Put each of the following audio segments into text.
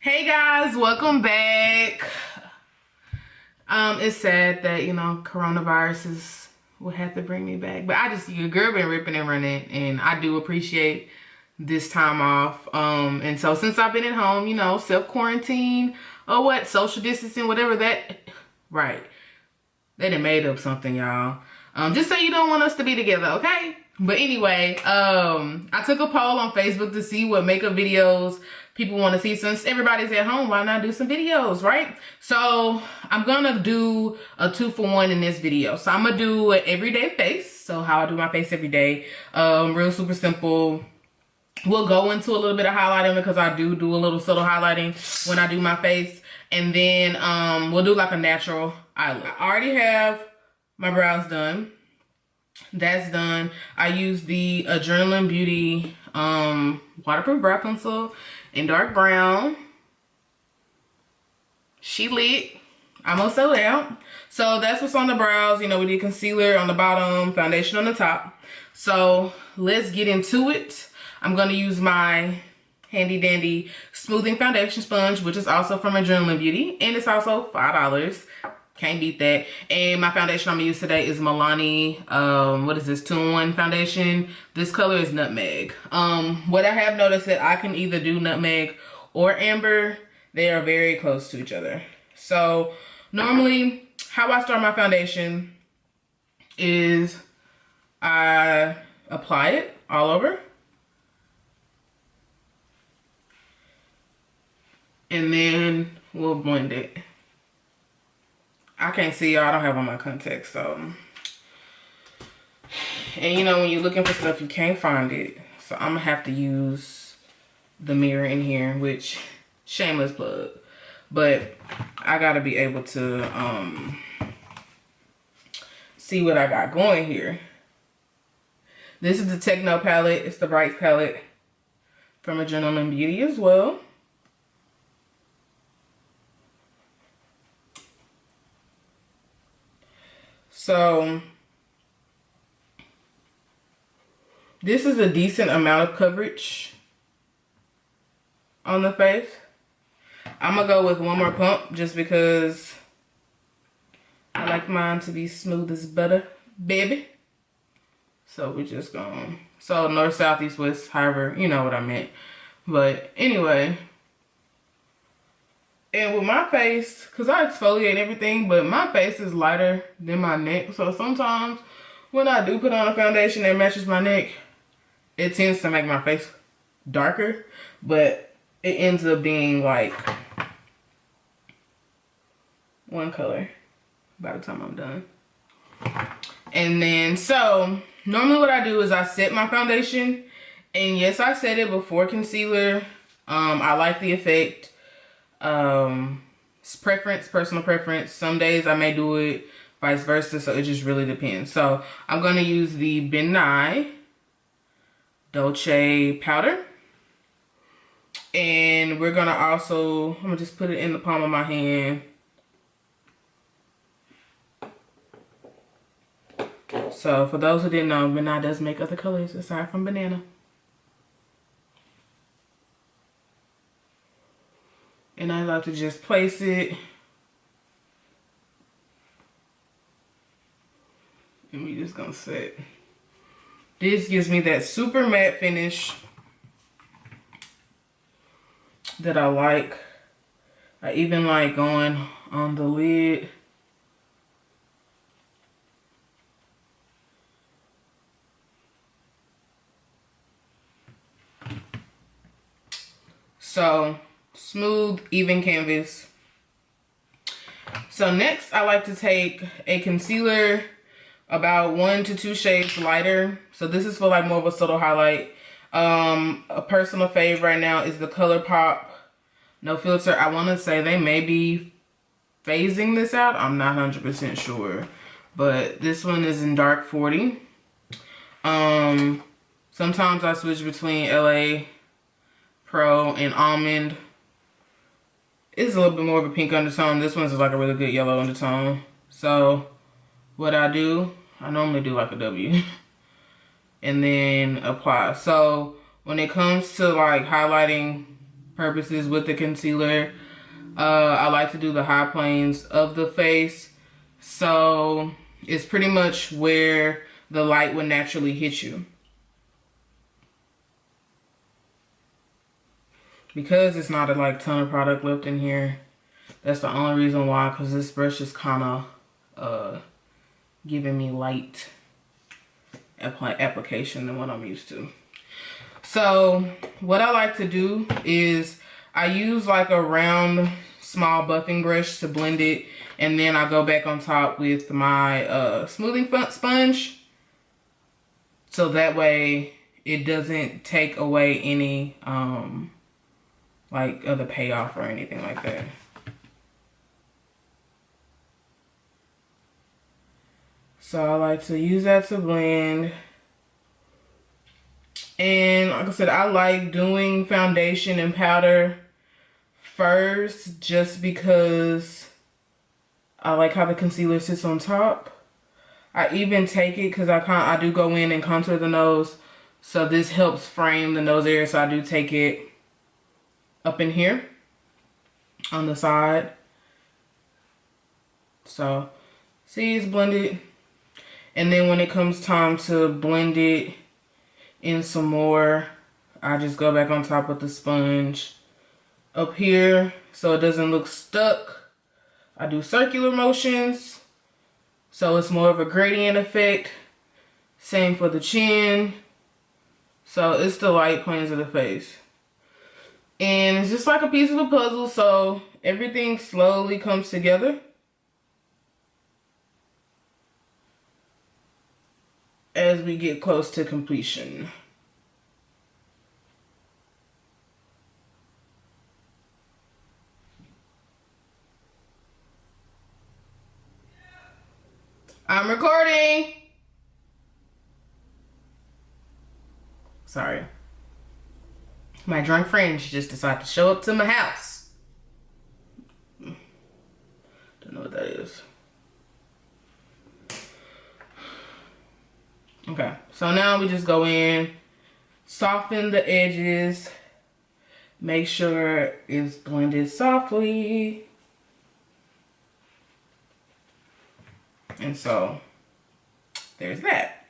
Hey guys, welcome back. It's sad that, coronavirus will have to bring me back. But your girl been ripping and running, and I do appreciate this time off. And so since I've been at home, self-quarantine or social distancing, whatever that, right. They done made up something, y'all. Just say you don't want us to be together, okay? But anyway, I took a poll on Facebook to see what makeup videos people want to see. Since everybody's at home, why not do some videos, right? So I'm gonna do a 2-for-1 in this video. So I'm gonna do an everyday face. So how I do my face every day. Real super simple. We'll go into a little bit of highlighting because I do a little subtle highlighting when I do my face. And then we'll do like a natural eyelid. I already have my brows done. That's done. I use the Adrenaline Beauty waterproof brow pencil in dark brown. She lit. I'm gonna sell it out. So that's what's on the brows. We did concealer on the bottom, foundation on the top. So let's get into it. I'm gonna use my handy dandy smoothing foundation sponge, which is also from Adrenaline Beauty, and it's also $5. Can't beat that. And my foundation I'm gonna use today is Milani, what is this, 2-in-1 foundation. This color is Nutmeg. What I have noticed that I can either do Nutmeg or Amber. They are very close to each other. So normally how I start my foundation is I apply it all over. And then we'll blend it. I can't see y'all, I don't have on my contacts, so. And when you're looking for stuff, you can't find it. So I'm gonna have to use the mirror in here, which, shameless plug. But I gotta be able to see what I got going here. This is the Techno palette, it's the Bright palette from Adrenaline Beauty as well. So this is a decent amount of coverage on the face. I'm gonna go with one more pump just because I like mine to be smooth as butter, baby. So we're just going, so north, south, east, west, however, you know what I meant. But anyway, and with my face, because I exfoliate everything, but my face is lighter than my neck. So sometimes when I do put on a foundation that matches my neck, it tends to make my face darker. But it ends up being like one color by the time I'm done. And then, so normally what I do is I set my foundation. And yes, I set it before concealer. I like the effect. It's preference, personal preference. Some days I may do it, vice versa, so it just really depends. So I'm gonna use the Ben Nye Dolce powder, and we're gonna also, I'm gonna just put it in the palm of my hand. So for those who didn't know, Ben Nye does make other colors aside from banana. And I like to just place it. And we just gonna set. This gives me that super matte finish that I like. I even like going on the lid. So smooth, even canvas. So next I like to take a concealer about 1 to 2 shades lighter. So this is for like more of a subtle highlight. A personal fave right now is the ColourPop No Filter. I want to say they may be phasing this out. I'm not 100% sure. But this one is in dark 40. Sometimes I switch between LA Pro and Almond. It's a little bit more of a pink undertone. This one's like a really good yellow undertone. So what I do, I normally do like a W and then apply. So when it comes to like highlighting purposes with the concealer. I like to do the high planes of the face. So it's pretty much where the light would naturally hit you. Because it's not a like ton of product left in here, that's the only reason why, because this brush is kind of giving me light application than what I'm used to. So what I like to do is I use like a round small buffing brush to blend it, and then I go back on top with my smoothing sponge, so that way it doesn't take away any like other payoff or anything like that. So I like to use that to blend. And like I said, I like doing foundation and powder first just because I like how the concealer sits on top. I even take it because I do go in and contour the nose, so this helps frame the nose area, so I do take it up in here on the side. So see, it's blended. And then when it comes time to blend it in some more, I just go back on top with the sponge up here so it doesn't look stuck. I do circular motions so it's more of a gradient effect. Same for the chin. So it's the light planes of the face. And it's just like a piece of a puzzle, so everything slowly comes together as we get close to completion. I'm recording. Sorry. My drunk friend just decided to show up to my house. Don't know what that is. Okay, so now we just go in, soften the edges, make sure it's blended softly. And so there's that.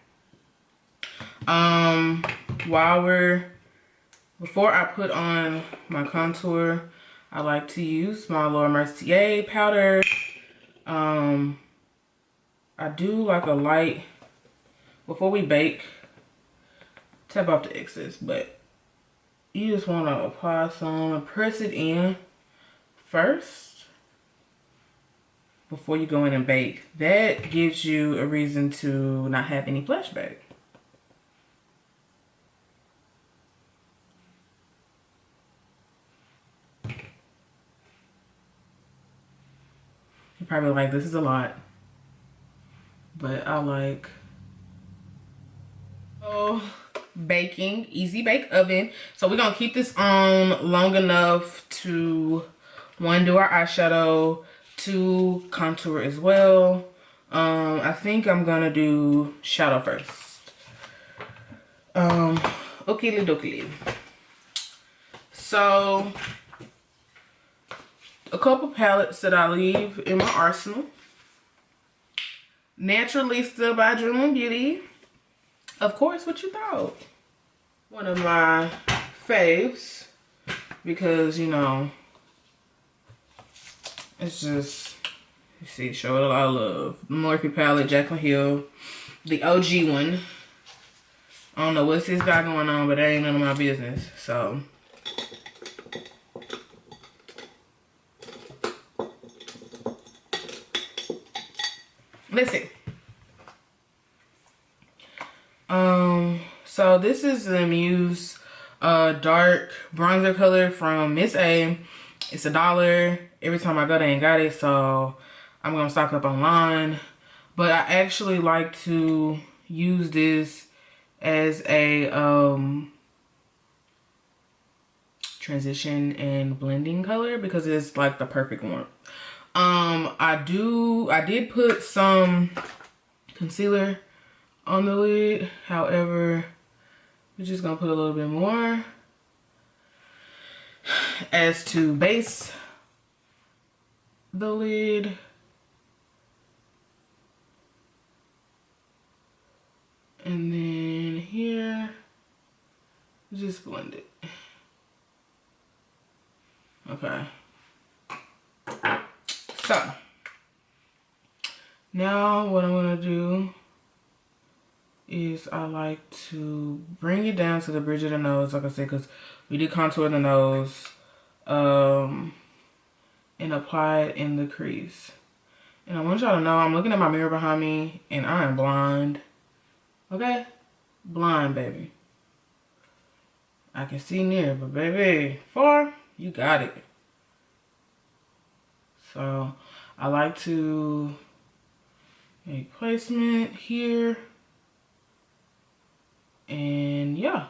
Before I put on my contour, I like to use my Laura Mercier powder. I do like a light, before we bake, tap off the excess, but you just want to apply some and press it in first before you go in and bake. That gives you a reason to not have any flashback. You're probably like, this is a lot, but I like. Oh, baking, easy bake oven. So we're gonna keep this on long enough to, one, do our eyeshadow, two, contour as well. I think I'm gonna do shadow first. Okie dokie. So a couple palettes that I leave in my arsenal. Naturalista by GRWM Beauty. Of course, what you thought? One of my faves, because, you know, it's just, you see, show it a lot of love. The Morphe palette, Jaclyn Hill, the OG one. I don't know what's this guy going on, but that ain't none of my business, so. Let's see. So this is the Muse dark bronzer color from Miss A. It's $1. Every time I go, they ain't got it, so I'm gonna stock up online. But I actually like to use this as a transition and blending color because it's like the perfect one. I did put some concealer on the lid, however, we're just gonna put a little bit more. as to base the lid. And then here, just blend it. Okay. So, now what I'm gonna do is I like to bring it down to the bridge of the nose, like I said, because we did contour the nose, and apply it in the crease. And I want y'all to know I'm looking at my mirror behind me and I am blind. Okay? Blind, baby. I can see near, but baby, far, you got it. So I like to make placement here. And yeah.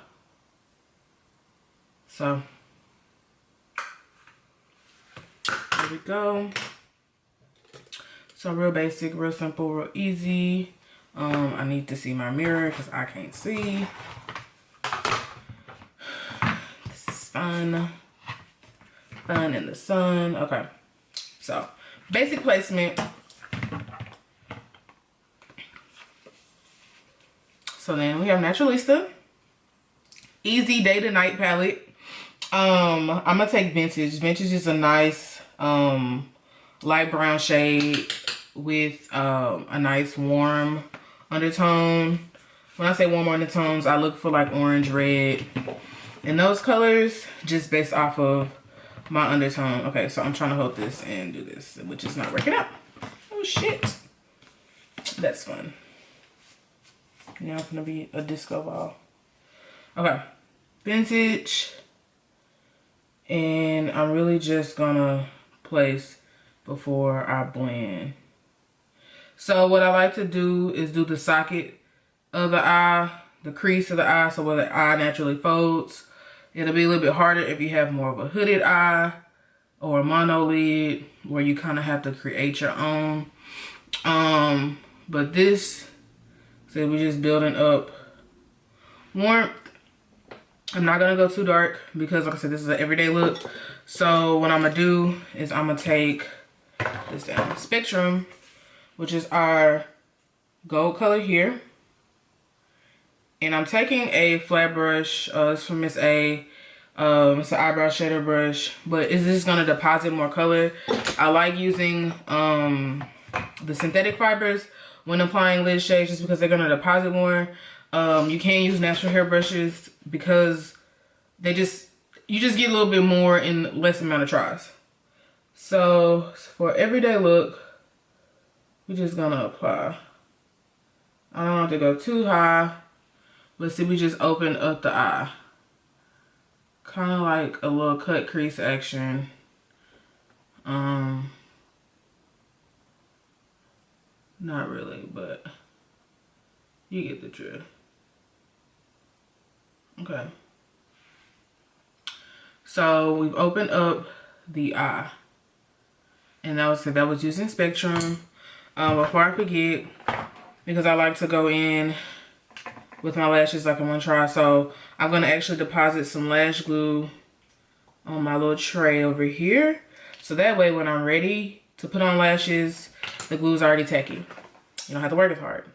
So there we go. So real basic, real simple, real easy. I need to see my mirror because I can't see. This is fun. Fun in the sun. Okay. So basic placement. So then we have Naturalista. Easy day to night palette. I'm gonna take Vintage. Vintage is a nice light brown shade with a nice warm undertone. When I say warm undertones, I look for like orange, red, and those colors just based off of my undertone. Okay, so I'm trying to hold this and do this, which is not working out. Oh shit. That's fun. Now it's gonna be a disco ball. Okay, Vintage. And I'm really just gonna place before I blend. So what I like to do is do the socket of the eye, the crease of the eye, so where the eye naturally folds. It'll be a little bit harder if you have more of a hooded eye or a mono lid where you kind of have to create your own. But this, so we're just building up warmth. I'm not gonna go too dark because like I said, this is an everyday look. So what I'm gonna do is I'm gonna take this down, Spectrum, which is our gold color here. And I'm taking a flat brush, it's from Miss A. It's an eyebrow shader brush, but it's just gonna deposit more color. I like using the synthetic fibers when applying lid shades just because they're gonna deposit more. You can use natural hair brushes because you just get a little bit more in less amount of tries. So for everyday look, we're just gonna apply. I don't have to go too high. But see, we just open up the eye. Kind of like a little cut crease action. Not really, but you get the drift. Okay. So we've opened up the eye. And that was using Spectrum. Before I forget, because I like to go in with my lashes like in one try. So I'm gonna actually deposit some lash glue on my little tray over here. So that way when I'm ready to put on lashes, the glue's already tacky. You don't have to work as hard.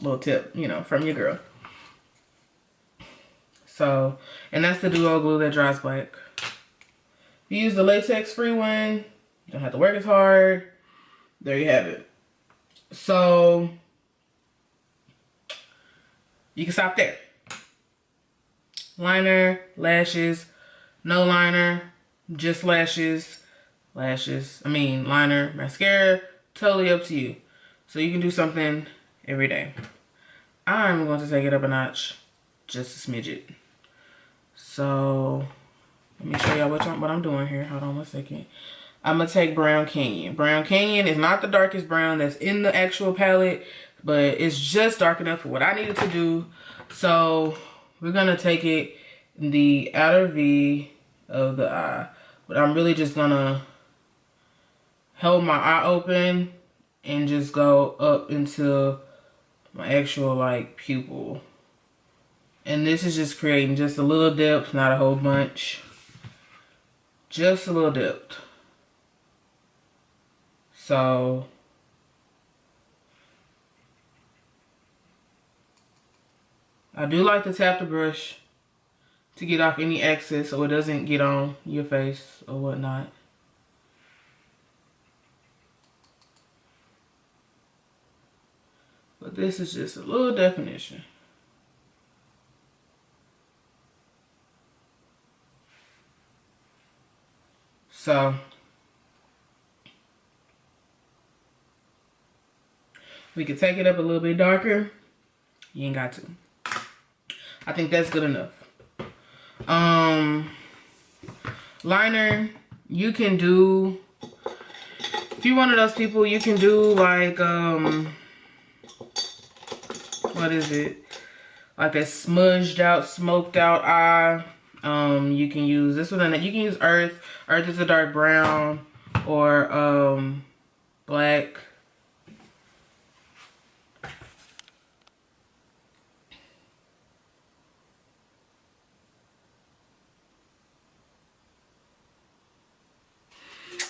Little tip, you know, from your girl. So, and that's the duo glue that dries black. If you use the latex free one, you don't have to work as hard. There you have it. So you can stop there. Liner, lashes, no liner, just lashes, liner, mascara, totally up to you. So you can do something every day. I'm going to take it up a notch, just a smidget. So let me show y'all what I'm doing here. Hold on one second. I'm gonna take Brown Canyon. Brown Canyon is not the darkest brown that's in the actual palette, but it's just dark enough for what I needed to do. So we're gonna take it in the outer V of the eye. But I'm really just gonna hold my eye open and just go up into my actual like pupil. And this is just creating just a little depth, not a whole bunch. just a little dipped. So I do like to tap the brush to get off any excess so it doesn't get on your face or whatnot. But this is just a little definition. So we could take it up a little bit darker. You ain't got to. I think that's good enough. Liner, you can do, if you're one of those people, you can do like, what is it? Like that smudged out, smoked out eye. You can use this one. You can use Earth. Earth is a dark brown, or black.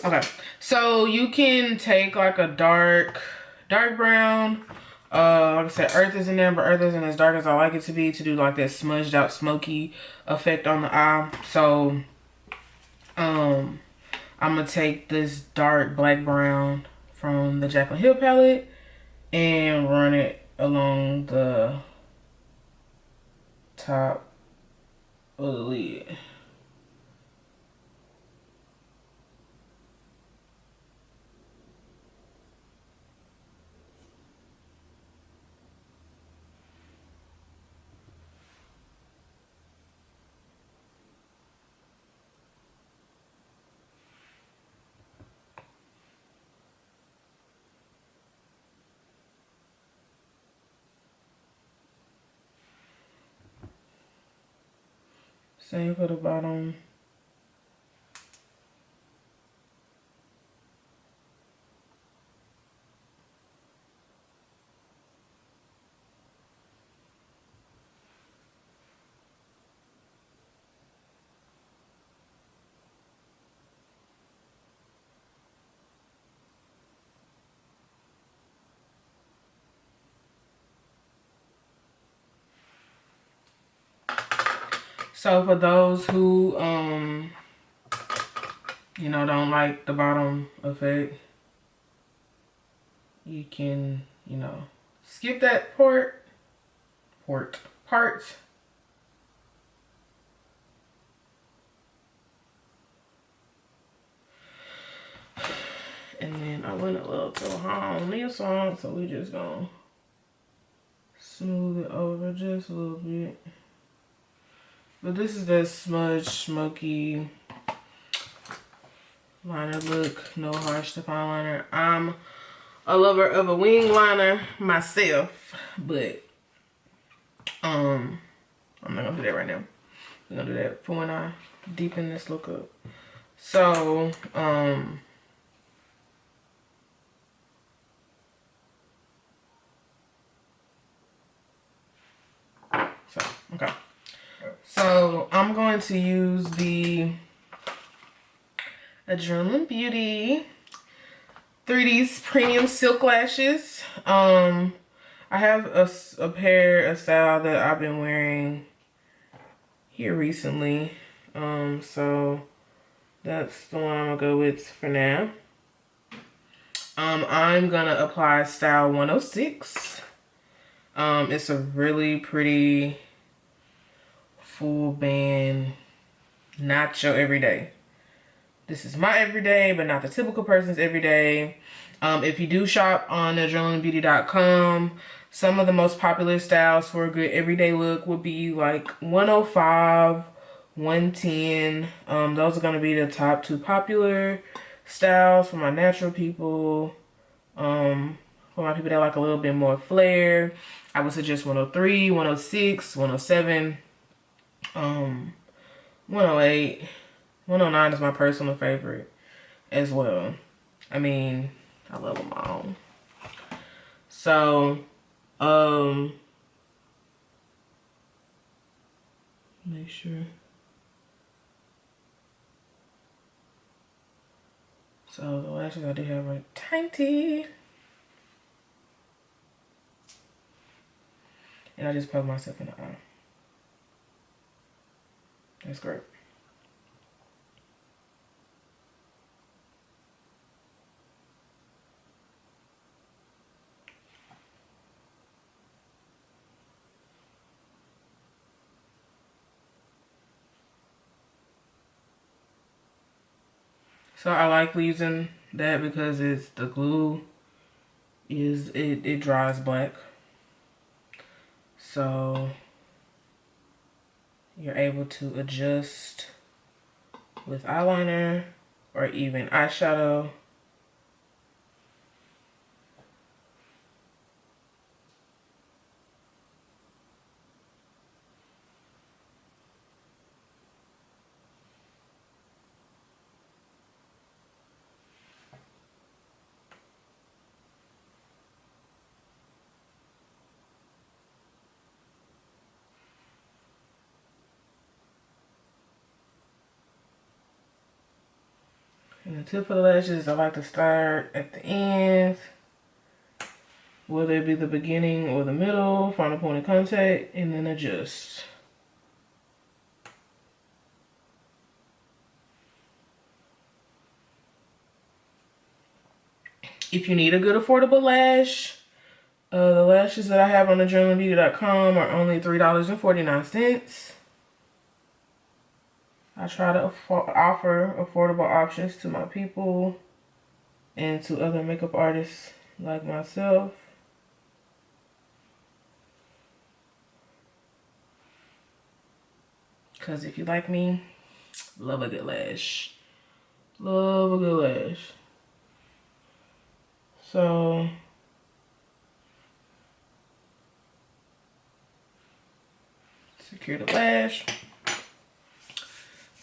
Okay, so you can take like a dark brown. Like I said, Earth is in there, but Earth isn't as dark as I like it to be, to do like that smudged out, smoky effect on the eye. So, I'm gonna take this dark black brown from the Jaclyn Hill palette and run it along the top of the lid. Same for the bottom. So for those who, you know, don't like the bottom effect, you can, you know, skip that part. And then I went a little too hard on this one, so we just gonna smooth it over just a little bit. But this is that smudge, smoky liner look. No harsh to fine liner. I'm a lover of a wing liner myself, but I'm not gonna do that right now. We're gonna do that for when I deepen this look up. So, okay. So I'm going to use the Adrenaline Beauty 3D's Premium Silk Lashes. I have a style that I've been wearing here recently. So that's the one I'm gonna go with for now. I'm gonna apply style 106. It's a really pretty full band, not your everyday. This is my everyday, but not the typical person's everyday. If you do shop on adrenalinebeauty.com, some of the most popular styles for a good everyday look would be like 105, 110. Those are going to be the top 2 popular styles for my natural people. For my people that like a little bit more flare, I would suggest 103, 106, 107, 108. 109 is my personal favorite as well. I mean, I love them all. So, make sure. So the lashes I do have are tiny. And I just poke myself in the eye. That's great. So I like using that because it's the glue is it dries black. So you're able to adjust with eyeliner or even eyeshadow. And the tip of the lashes, I like to start at the end, whether it be the beginning or the middle, find a point of contact, and then adjust. If you need a good affordable lash, the lashes that I have on adrenalinebeauty.com are only $3.49. I try to offer affordable options to my people and to other makeup artists like myself. Because if you like me, love a good lash. Love a good lash. So secure the lash.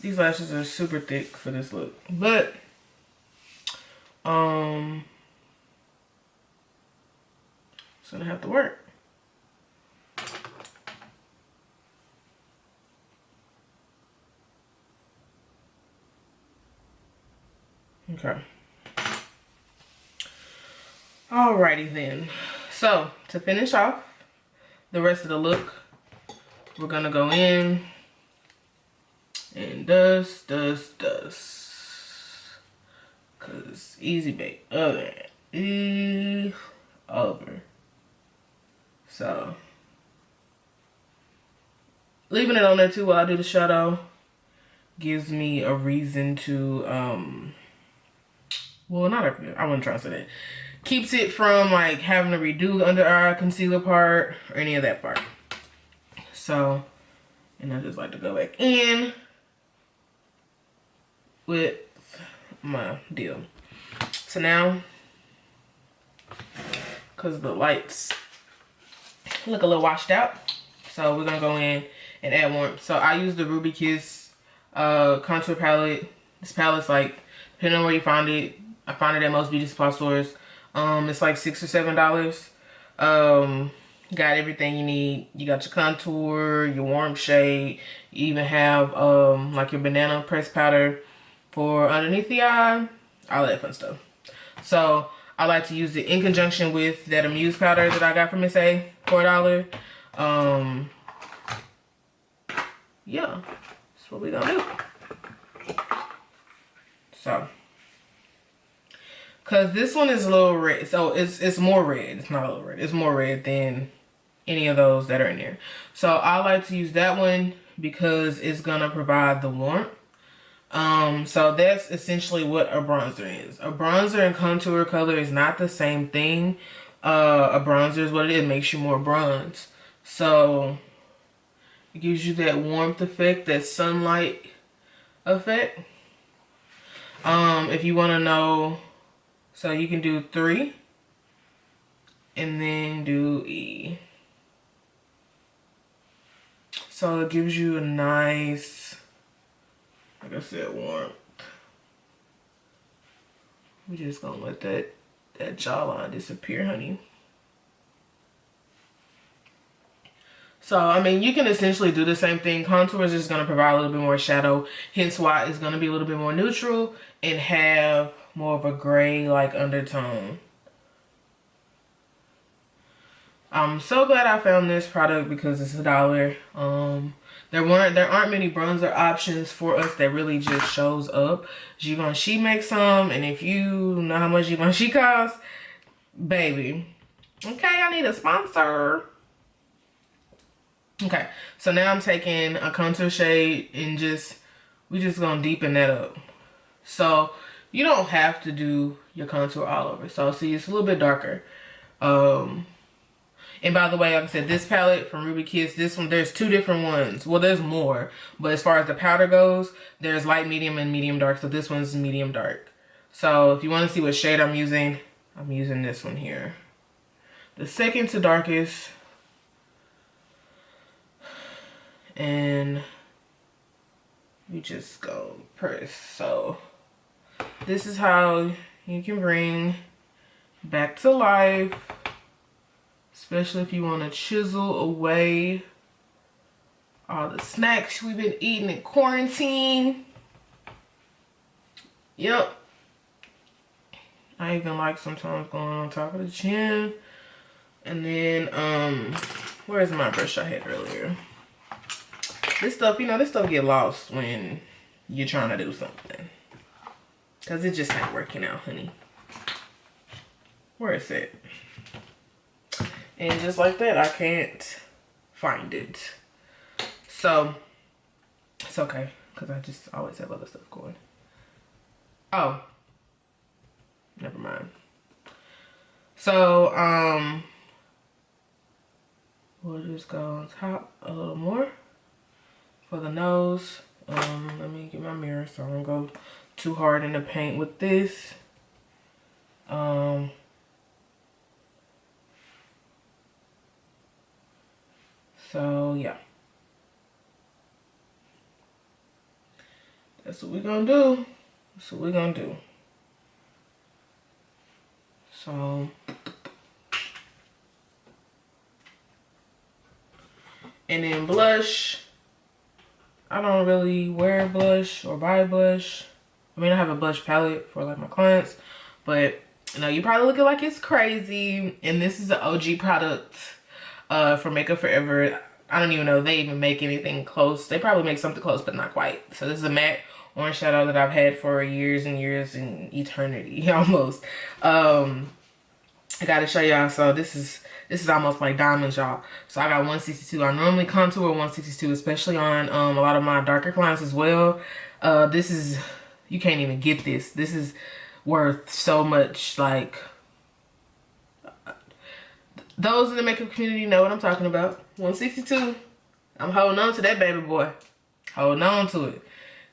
These lashes are super thick for this look, but it's gonna have to work. Okay. Alrighty then. So to finish off the rest of the look, we're gonna go in and dust. Cause easy bake oven is over. So leaving it on there too while I do the shadow gives me a reason to well, not I wouldn't try to say that. Keeps it from like having to redo the under eye concealer part or any of that part. So, and I just like to go back in with my deal. So now, because the lights look a little washed out, so we're gonna go in and add warmth. So I use the Ruby Kiss contour palette. This palette's like, depending on where you find it, I find it at most beauty supply stores. It's like $6 or $7. Got everything you need. You got your contour, your warm shade. You even have like your banana pressed powder for underneath the eye, all that fun stuff. So I like to use it in conjunction with that Amuse powder that I got from Miss A for $1. Yeah, that's what we're gonna do. So, cause this one is a little red, so it's more red. It's not a little red. It's more red than any of those that are in there. So I like to use that one because it's gonna provide the warmth. So that's essentially what a bronzer is. A bronzer and contour color is not the same thing. A bronzer is what it is. It makes you more bronze. So it gives you that warmth effect, that sunlight effect. If you want to know, so you can do 3 and then do E. So it gives you a nice, like I said, warmth. We're just gonna let that jawline disappear, honey. So, I mean, you can essentially do the same thing. Contour is just gonna provide a little bit more shadow, hence why it's gonna be a little bit more neutral and have more of a gray like undertone. I'm so glad I found this product because it's $1. There aren't many bronzer options for us that really just shows up. Givenchy makes some, and if you know how much Givenchy costs, baby. Okay, I need a sponsor. Okay, so now I'm taking a contour shade and we just gonna deepen that up. So you don't have to do your contour all over. So see, it's a little bit darker. And by the way, like I said, this palette from Ruby Kiss, this one, there's 2 different ones. Well, there's more, but as far as the powder goes, there's light, medium, and medium dark. So this one's medium dark. So if you want to see what shade I'm using this one here. The second to darkest. And we just go press. So this is how you can bring back to life, especially if you want to chisel away all the snacks we've been eating in quarantine. Yep. I even like sometimes going on top of the chin. And then, where's my brush I had earlier? This stuff, you know, this stuff get lost when you're trying to do something. Because it just ain't working out, honey. Where is it? And just like that, I can't find it. So, it's okay. Because I just always have other stuff going. Oh. Never mind. So, we'll just go on top a little more. For the nose, let me get my mirror so I don't go too hard in the paint with this. So yeah, that's what we're gonna do. That's what we're gonna do. So and then blush. I don't really wear blush or buy blush. I mean, I have a blush palette for like my clients, but you know, you probably looking like it's crazy. And this is an OG product for Makeup Forever. I don't even know if they even make anything close. They probably make something close, but not quite. So this is a matte orange shadow that I've had for years and years and eternity almost. I gotta show y'all. So this is almost like diamonds, y'all. So I got 162. I normally contour 162, especially on a lot of my darker clients as well. This is, you can't even get this. This is worth so much. Like, those in the makeup community know what I'm talking about. 162. I'm holding on to that baby boy. Holding on to it.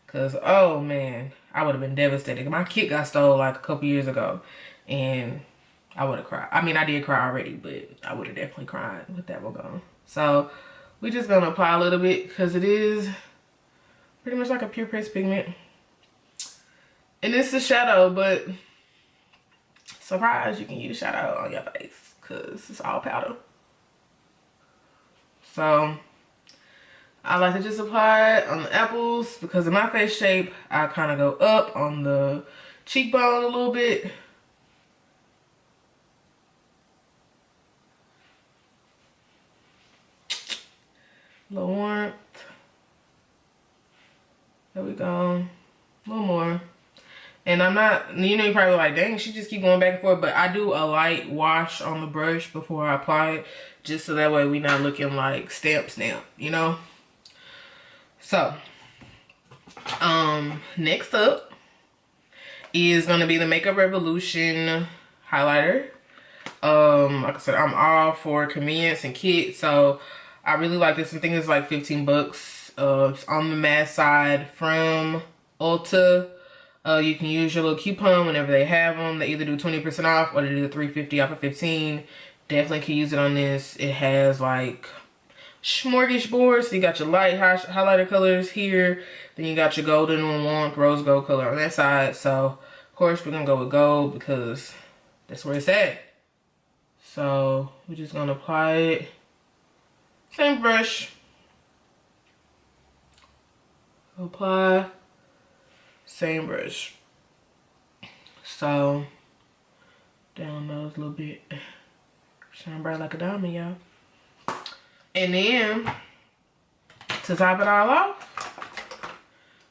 Because, oh man, I would have been devastated. My kit got stole like a couple years ago. And I would have cried. I mean, I did cry already, but I would have definitely cried with that one gone. So we're just gonna apply a little bit because it is pretty much like a pure pressed pigment. And it's a shadow, but surprise, you can use shadow on your face because it's all powder. So I like to just apply it on the apples because in my face shape, I kind of go up on the cheekbone a little bit. A little warmth. There we go. A little more. And I'm not, you know, you're probably like, dang, she just keep going back and forth. But I do a light wash on the brush before I apply it. Just so that way we not looking like stamp, you know? So, next up is going to be the Makeup Revolution highlighter. Like I said, I'm all for convenience and kit. So, I really like this. I think it's like 15 bucks. It's on the matte side from Ulta. You can use your little coupon whenever they have them. They either do 20% off or they do the $3.50 off of 15. Definitely can use it on this. It has like smorgasbord. So you got your light highlighter colors here. Then you got your golden and warm rose gold color on that side. So of course we're gonna go with gold because that's where it's at. So we're just gonna apply it. Same brush. Apply. Same brush. So down nose a little bit. Shine bright like a diamond, y'all. And then to top it all off,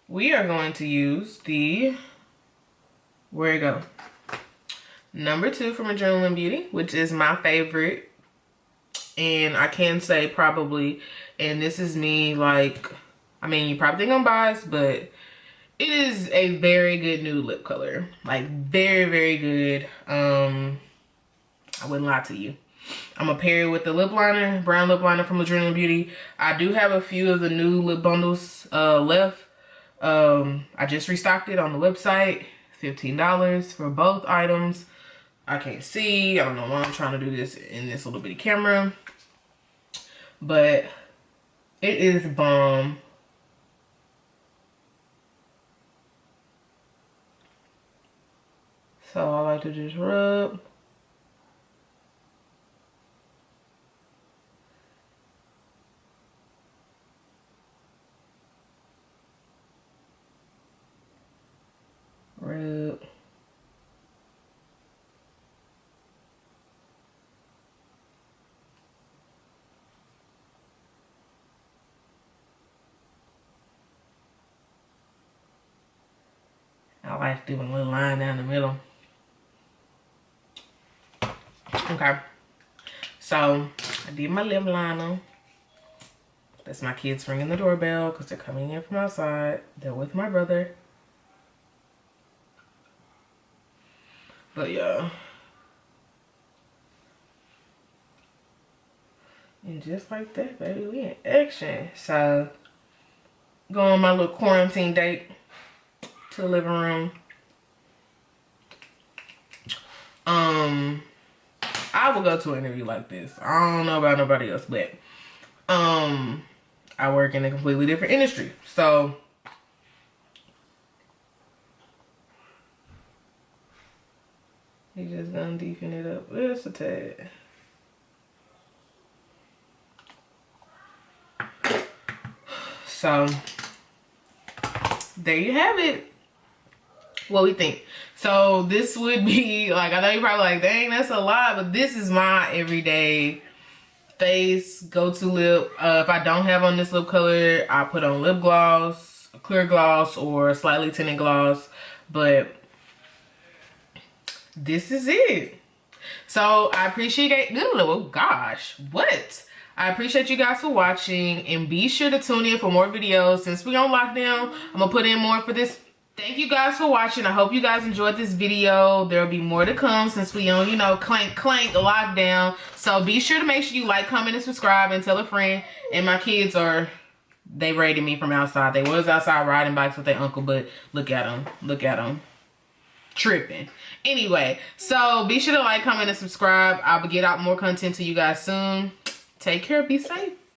we are going to use the, where it go? Number 2 from Adrenaline Beauty, which is my favorite. And I can say probably, and this is me, like, I mean, you probably think I'm biased, but it is a very good nude lip color. Like, very, very good. I wouldn't lie to you. I'm gonna pair it with the lip liner, brown lip liner from Adrenaline Beauty. I do have a few of the new lip bundles left. I just restocked it on the website. $15 for both items. I can't see. I don't know why I'm trying to do this in this little bitty camera. But it is bomb. So I like to just rub. Rub. I like to do a little line down the middle. Okay. So I did my lip liner. That's my kids ringing the doorbell because they're coming in from outside. They're with my brother. But yeah. And just like that, baby, we in action. So go on my little quarantine date to the living room. I will go to an interview like this. I don't know about nobody else, but I work in a completely different industry. So you just gonna deepen it up just a tad. So there you have it. What we think. So this would be like, I know you're probably like, dang, that's a lot, but this is my everyday face go-to lip. If I don't have on this lip color, I put on lip gloss, a clear gloss, or a slightly tinted gloss. But this is it. So I appreciate, oh gosh, what? I appreciate you guys for watching, and be sure to tune in for more videos. Since we're on lockdown, I'm gonna put in more for this. Thank you guys for watching. I hope you guys enjoyed this video. There'll be more to come since we on, you know, clank lockdown. So be sure to make sure you like, comment, and subscribe, and tell a friend. And my kids are, they raided me from outside. They was outside riding bikes with their uncle, but look at them. Look at them. Tripping. Anyway, so be sure to like, comment, and subscribe. I'll get out more content to you guys soon. Take care. Be safe.